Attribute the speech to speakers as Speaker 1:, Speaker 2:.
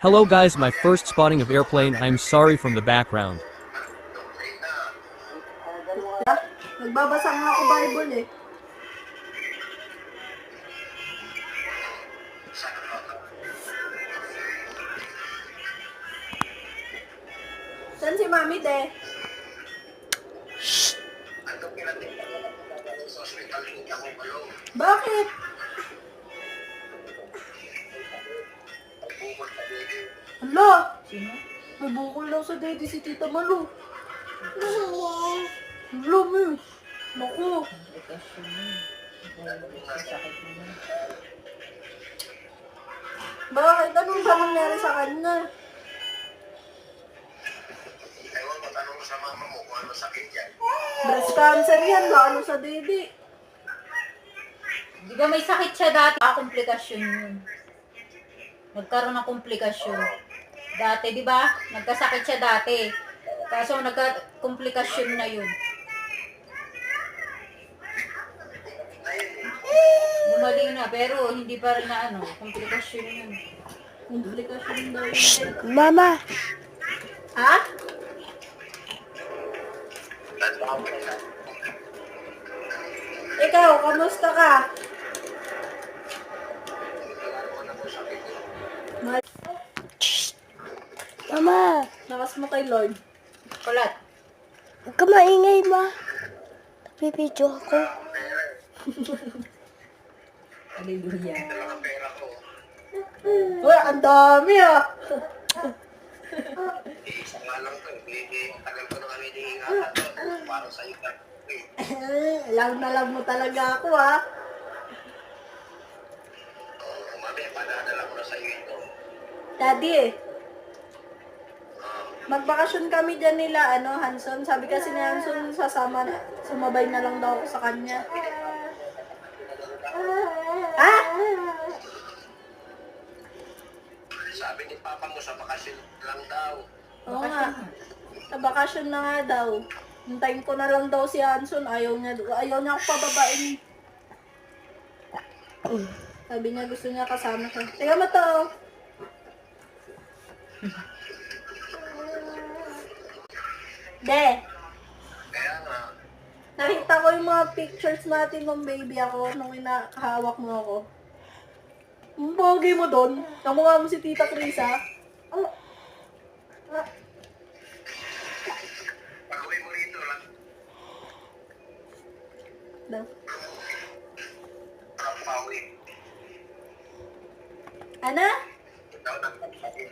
Speaker 1: Hello guys, my first spotting of airplane. I'm sorry from the background.
Speaker 2: Nagbabasa nga ako Bible eh. Saan si Mami, te? Bakit? Hala!
Speaker 3: Sino?
Speaker 2: May bukol daw sa daddy si Tita Malu. Hala, mi. Naku.
Speaker 3: Komplikasyon yun. Sakit mo na.
Speaker 2: Bakit? Anong ba nangyari sa kanya?
Speaker 4: Ewan mo, tanong mo sa mama mo kung ano sakit yan.
Speaker 2: Breast cancer yan. Lalo sa daddy.
Speaker 3: Di ba may sakit siya dati? Komplikasyon yun. Nagkaroon ng komplikasyon. Dati, di ba? Nagkasakit siya dati. Kaso nagka-komplikasyon na yun. Gumaling na, pero hindi pa rin na komplikasyon yun.
Speaker 2: Komplikasyon daw yun.
Speaker 5: Mama,
Speaker 2: Ha? Ikaw, kamusta ka?
Speaker 5: mama,
Speaker 2: Nakas mo kay Lord.
Speaker 3: Kulat.
Speaker 5: huwag ka maingay, ma. Nagpipidyo ako.
Speaker 3: Hallelujah.
Speaker 4: Ang pera ko,
Speaker 2: Uy, ang dami ah.
Speaker 4: isa nga lang to. Tagal ko na kami hiniingatan to. Para sa iyo.
Speaker 2: Lang na lang mo talaga ako ah.
Speaker 4: Mami, padadala ko na sa iyo ito.
Speaker 2: Daddy magbakasyon kami dyan nila, Hanson. Sabi kasi ni Hanson, sumabay na lang daw ako sa kanya. Ha?
Speaker 4: Sabi ni Papa mo sa bakasyon lang daw.
Speaker 2: Oo nga. Sa bakasyon na nga daw. Hintayin ko na lang daw si Hanson. Ayaw niya ako pababain. Sabi niya gusto niya kasama siya. Teka mo to. De,
Speaker 4: Kaya nga,
Speaker 2: nakita ko yung mga pictures natin ng baby ako nung inahawak mo ako. Ang pogi mo doon. Namukha mo si Tita Krisa.
Speaker 4: pag-uwi mo rito lang. Pauwi.
Speaker 2: Ano?
Speaker 4: Ikaw na.